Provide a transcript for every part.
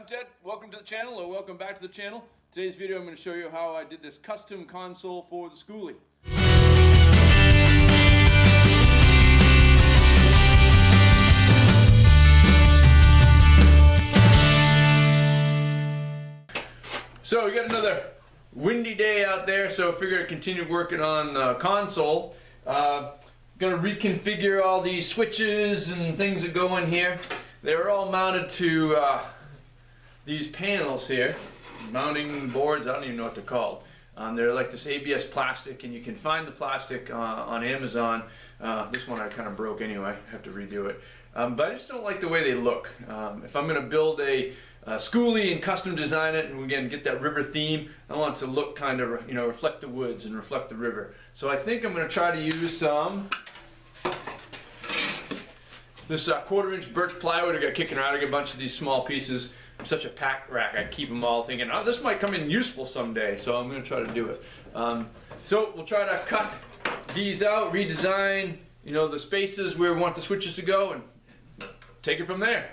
I'm Ted. Welcome to the channel, or welcome back to the channel. Today's video I'm going to show you how I did this custom console for the Skoolie. So we got another windy day out there, so I figured I'd continue working on the console. Gonna reconfigure all these switches and things that go in here. They're all mounted to these panels here, mounting boards. I don't even know what they're called. They're like this ABS plastic, and you can find the plastic on Amazon. This one I kind of broke anyway. I have to redo it. But I just don't like the way they look. If I'm going to build a Skoolie and custom design it, and again get that river theme, I want it to look kind of, reflect the woods and reflect the river. So I think I'm going to try to use this 1/4-inch birch plywood I got kicking around. I got a bunch of these small pieces. I'm such a pack rack. I keep them all thinking, oh, this might come in useful someday. So I'm going to try to do it. So we'll try to cut these out, redesign, the spaces where we want the switches to go, and take it from there.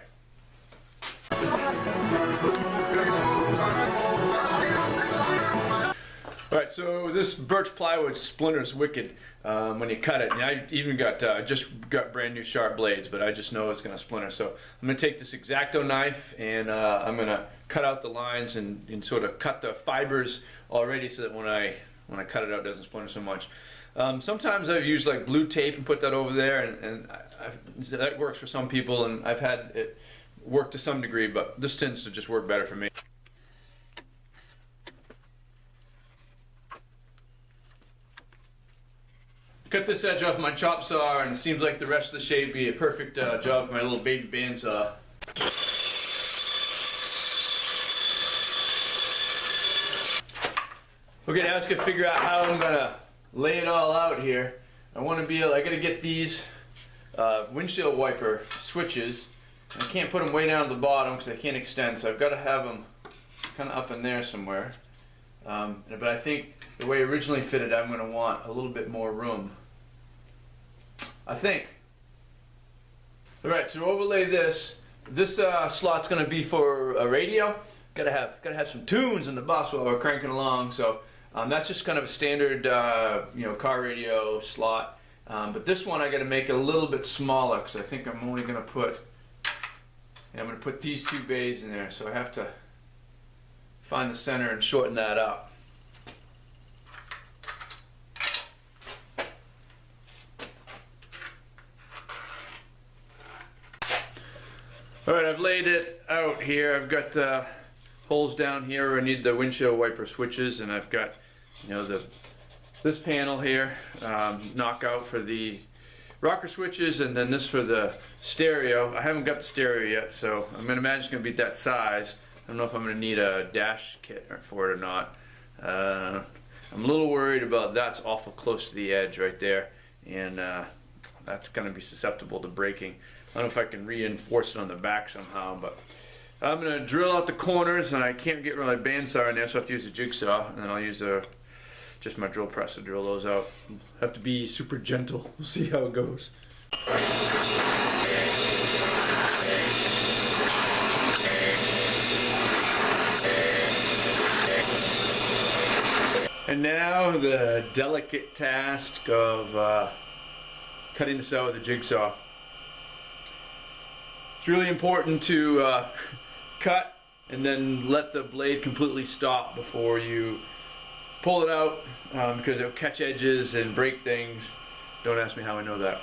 Alright, so this birch plywood splinters wicked when you cut it. And I even just got brand new sharp blades, but I just know it's going to splinter. So I'm going to take this X-Acto knife, and I'm going to cut out the lines and sort of cut the fibers already, so that when I cut it out, it doesn't splinter so much. Sometimes I've used like blue tape and put that over there, and that works for some people, and I've had it work to some degree, but this tends to just work better for me. Cut this edge off my chop saw, and it seems like the rest of the shape be a perfect job for my little baby bandsaw. Okay, now I just gotta figure out how I'm gonna lay it all out here. I gotta get these windshield wiper switches. I can't put them way down at the bottom because I can't extend, so I've got to have them kind of up in there somewhere. But I think the way originally fitted, I'm going to want a little bit more room, I think. Alright, so overlay this. This slot's going to be for a radio. Gotta have some tunes in the bus while we're cranking along. So that's just kind of a standard car radio slot. But this one I got to make a little bit smaller, because I think I'm only going to put these two bays in there. So I have to find the center and shorten that up. Alright, I've laid it out here. I've got holes down here where I need the windshield wiper switches, and I've got this panel here, knockout for the rocker switches, and then this for the stereo. I haven't got the stereo yet, so I'm going to imagine it's going to be that size. I don't know if I'm going to need a dash kit for it or not. I'm a little worried about that's awful close to the edge right there, and that's going to be susceptible to breaking. I don't know if I can reinforce it on the back somehow, but I'm going to drill out the corners, and I can't get my bandsaw in there, so I have to use a jigsaw, and then I'll use just my drill press to drill those out. Have to be super gentle. We'll see how it goes. And now the delicate task of cutting this out with a jigsaw. It's really important to cut and then let the blade completely stop before you pull it out, because it'll catch edges and break things. Don't ask me how I know that.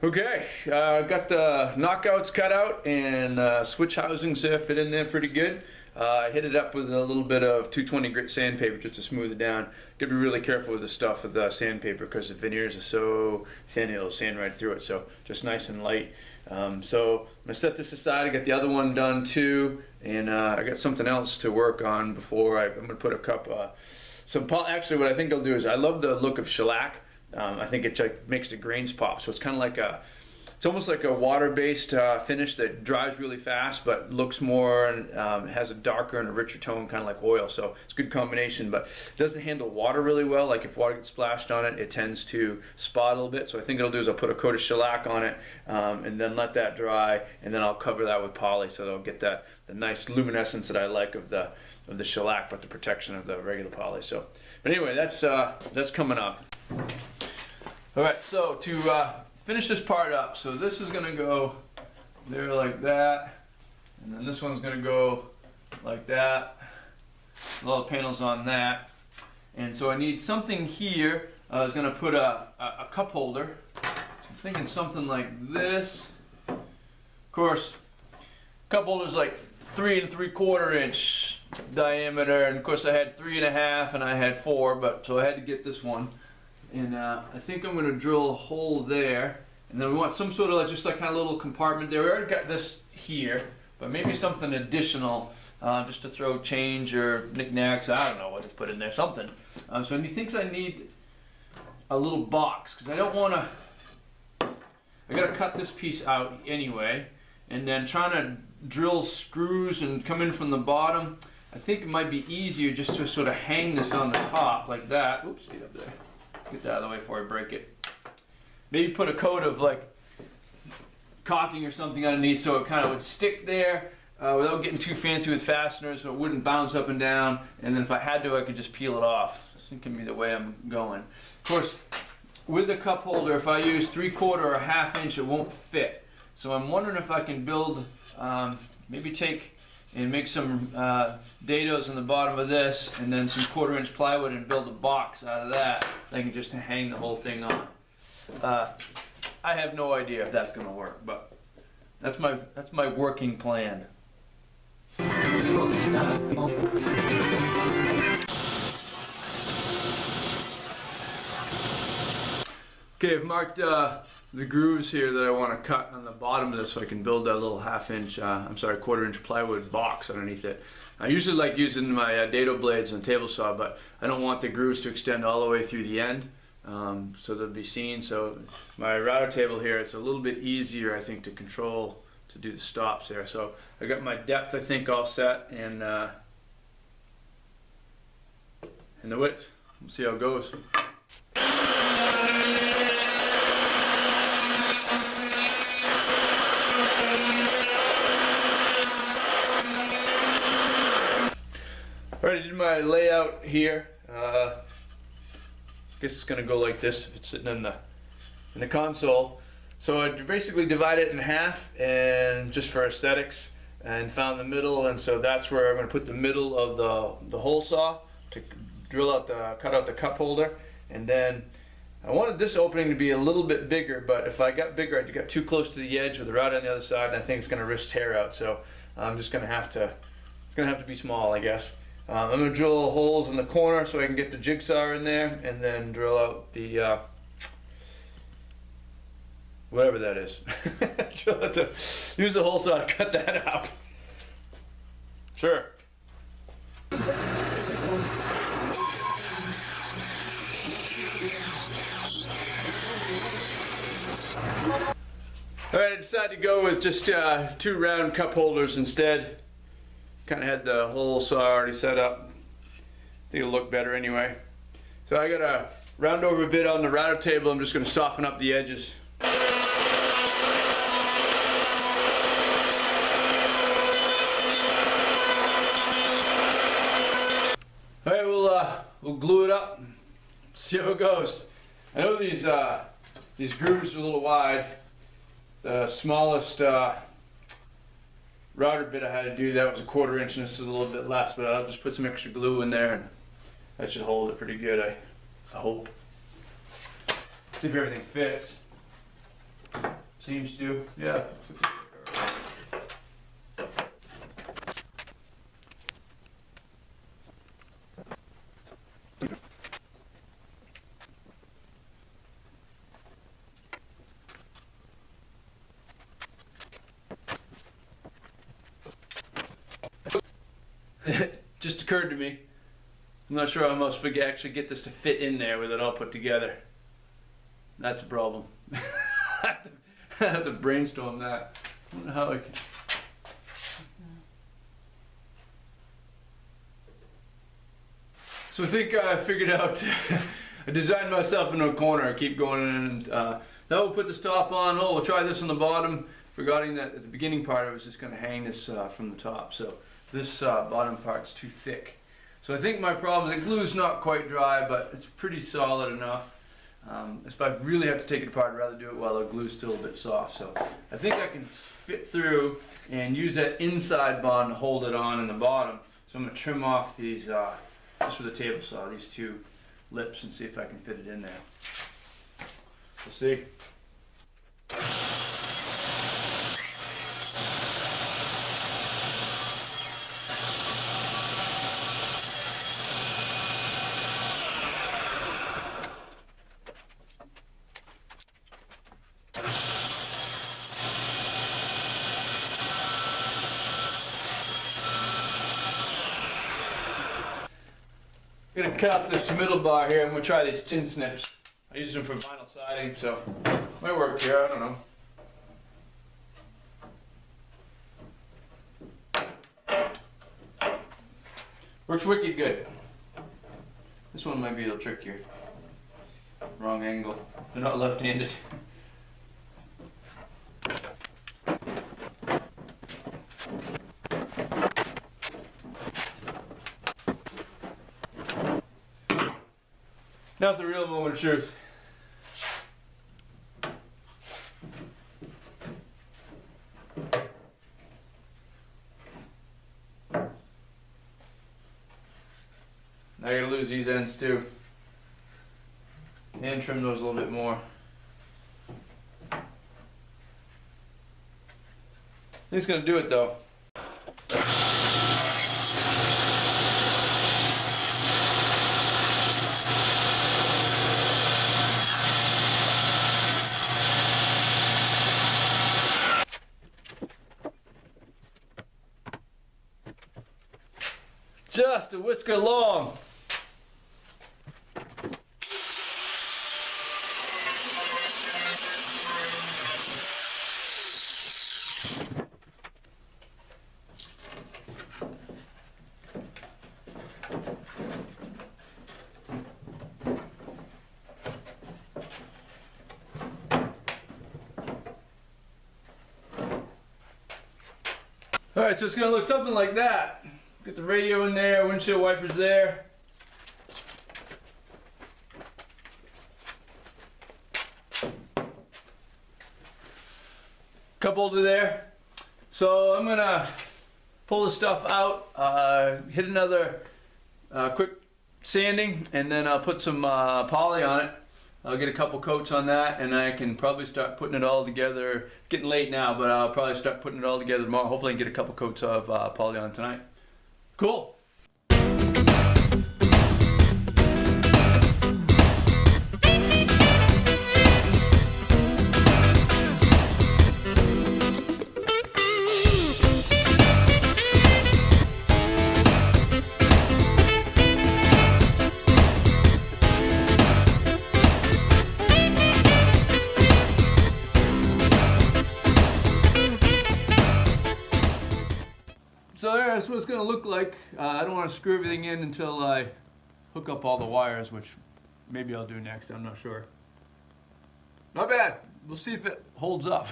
Okay, got the knockouts cut out, and switch housings there fit in there pretty good. I hit it up with a little bit of 220 grit sandpaper just to smooth it down. Got to be really careful with this stuff with sandpaper, because the veneers are so thin it'll sand right through it. So just nice and light. So I'm gonna set this aside. I got the other one done too, and I got something else to work on before I'm gonna put a cup. Actually, what I think I'll do is, I love the look of shellac. I think it makes the grains pop, so it's kind of like a It's almost like a water-based finish that dries really fast, but looks more and has a darker and a richer tone, kind of like oil. So it's a good combination, but it doesn't handle water really well. Like if water gets splashed on it, it tends to spot a little bit. So I think what I'll do is I'll put a coat of shellac on it and then let that dry, and then I'll cover that with poly, so they'll get the nice luminescence that I like of the shellac, but the protection of the regular poly. So, but anyway, that's coming up. All right, so to finish this part up, so this is going to go there like that, and then this one's going to go like that, all the panels on that. And so I need something here. I was going to put a cup holder, so I'm thinking something like this. Of course, cup holder's like 3 3/4 inch diameter, and of course I had 3 1/2 and I had 4, but so I had to get this one. And I think I'm going to drill a hole there, and then we want some sort of just like kind of little compartment there. We already got this here, but maybe something additional, just to throw change or knickknacks. I don't know what to put in there, something. So he thinks I need a little box, because I don't want to. I got to cut this piece out anyway, and then trying to drill screws and come in from the bottom. I think it might be easier just to sort of hang this on the top like that. Oops, get up there. Get that out of the way before I break it. Maybe put a coat of like caulking or something underneath so it kind of would stick there without getting too fancy with fasteners, so it wouldn't bounce up and down. And then if I had to, I could just peel it off. This can be the way I'm going. Of course, with the cup holder, if I use 3/4 or 1/2 inch, it won't fit. So I'm wondering if I can build, maybe take and make some dados on the bottom of this, and then some 1/4 inch plywood, and build a box out of that. I can just hang the whole thing on. I have no idea if that's going to work, but that's my working plan. Okay, I've marked the grooves here that I want to cut on the bottom of this, so I can build that little 1/2 inch, 1/4 inch plywood box underneath it. I usually like using my dado blades and table saw, but I don't want the grooves to extend all the way through the end, so they'll be seen. So my router table here, it's a little bit easier, I think, to control, to do the stops there. So I got my depth, I think, all set, and the width. We'll see how it goes. Alright, I did my layout here. I guess it's gonna go like this if it's sitting in the console. So I basically divided it in half, and just for aesthetics, and found the middle, and so that's where I'm gonna put the middle of the hole saw to cut out the cup holder. And then I wanted this opening to be a little bit bigger, but if I got bigger, I'd get too close to the edge with the router on the other side, and I think it's gonna risk tear out. So I'm just gonna have to. It's gonna have to be small, I guess. I'm going to drill holes in the corner so I can get the jigsaw in there, and then drill out the, whatever that is. Use the hole saw to cut that out. Sure. Alright, I decided to go with just 2 round cup holders instead. Kind of had the hole saw already set up. I think it'll look better anyway. So I got to round over a bit on the router table. I'm just going to soften up the edges. Alright, we'll glue it up. See how it goes. I know these grooves are a little wide. The smallest router bit I had to do that was 1/4 inch, and this is a little bit less, but I'll just put some extra glue in there, and that should hold it pretty good, I hope. See if everything fits. Seems to, yeah. It just occurred to me, I'm not sure how I'm supposed to actually get this to fit in there with it all put together. That's a problem. I I have to brainstorm that. I don't know how I can. So I think I figured out, I designed myself into a corner. I keep going in and now we'll put this top on. Oh, we'll try this on the bottom. Forgetting that at the beginning part I was just going to hang this from the top. So this bottom part's too thick. So I think my problem is the glue's not quite dry, but it's pretty solid enough. If I really have to take it apart, I'd rather do it while the glue's still a bit soft. So I think I can fit through and use that inside bond to hold it on in the bottom. So I'm going to trim off these, just with a table saw, these two lips and see if I can fit it in there. We'll see. I'm gonna cut out this middle bar here. I'm gonna try these tin snips. I use them for vinyl siding, so might work here. I don't know. Works wicked good. This one might be a little trickier. Wrong angle. They're not left-handed. Now the real moment of truth. Now you're gonna lose these ends too. And trim those a little bit more. I think it's gonna do it though. Just a whisker long. All right, so it's gonna look something like that. Get the radio in there, windshield wipers there. Cup holder there. So I'm gonna pull the stuff out, hit another quick sanding, and then I'll put some poly on it. I'll get a couple coats on that, and I can probably start putting it all together. It's getting late now, but I'll probably start putting it all together tomorrow. Hopefully I can get a couple coats of poly on tonight. Cool. So that's what it's going to look like. I don't want to screw everything in until I hook up all the wires, which maybe I'll do next, I'm not sure. Not bad. We'll see if it holds up.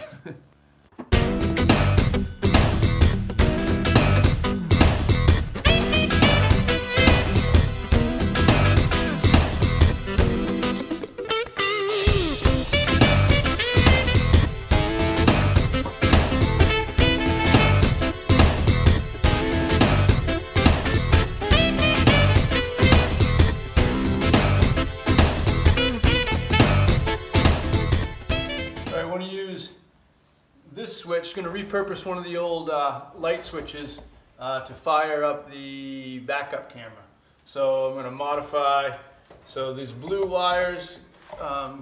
This switch, going to repurpose one of the old light switches to fire up the backup camera. So I'm going to modify, so these blue wires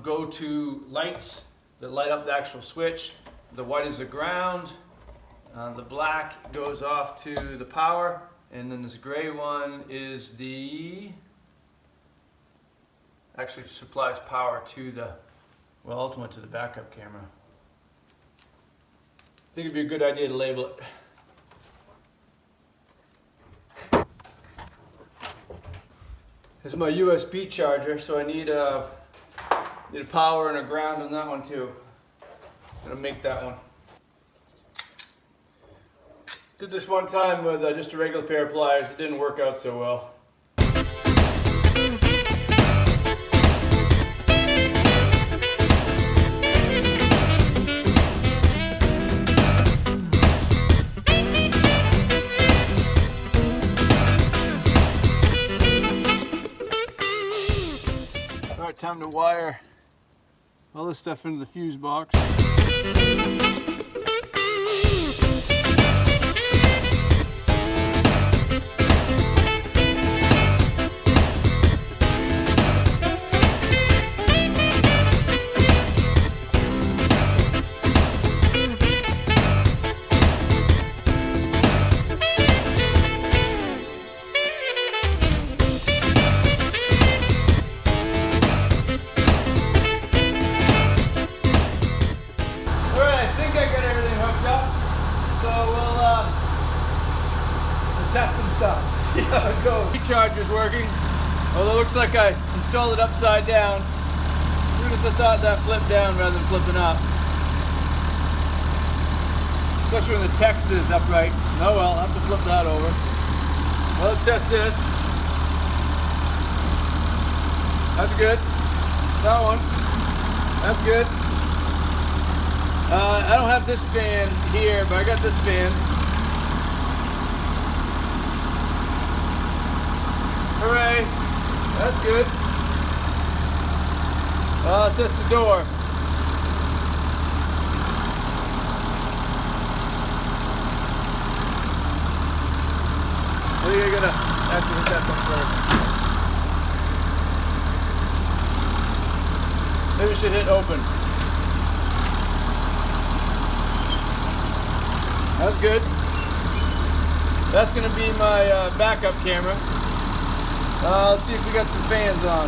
go to lights that light up the actual switch. The white is the ground, the black goes off to the power, and then this gray one is the, actually supplies power to the, well, ultimately to the backup camera. think it'd be a good idea to label it. This is my USB charger, so I need a power and a ground on that one too. I'm gonna make that one. Did this one time with just a regular pair of pliers. It didn't work out so well. Alright, time to wire all this stuff into the fuse box. Test some stuff, see how it goes. The charger's working, although it looks like I installed it upside down. Who would have thought that flipped down rather than flipping up? Especially when the text is upright. Oh well, I'll have to flip that over. Well, let's test this. That's good. That one. That's good. I don't have this fan here, but I got this fan. Hooray! That's good. It's just the door. I think you're gonna have to hit that one first. Maybe we should hit open. That's good. That's gonna be my backup camera. Let's see if we got some fans on.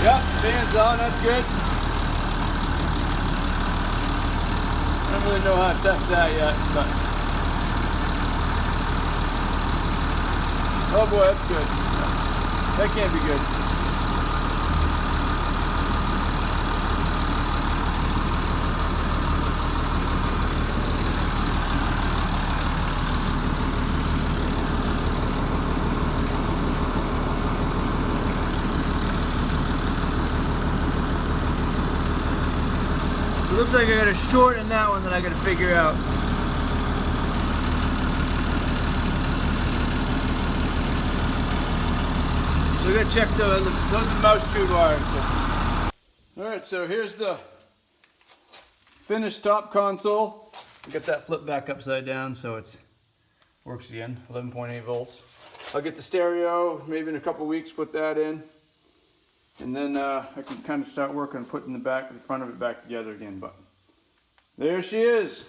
Yep, fans on, that's good. I don't really know how to test that yet, but... Oh boy, that's good. That can't be good. It looks like I got a short in that one that I got to figure out. We got to check those are mouse tube wires. Alright, so here's the finished top console. Get that flipped back upside down so it works again, 11.8 volts. I'll get the stereo maybe in a couple weeks, put that in. And then I can kind of start working on putting the front of it back together again. But there she is.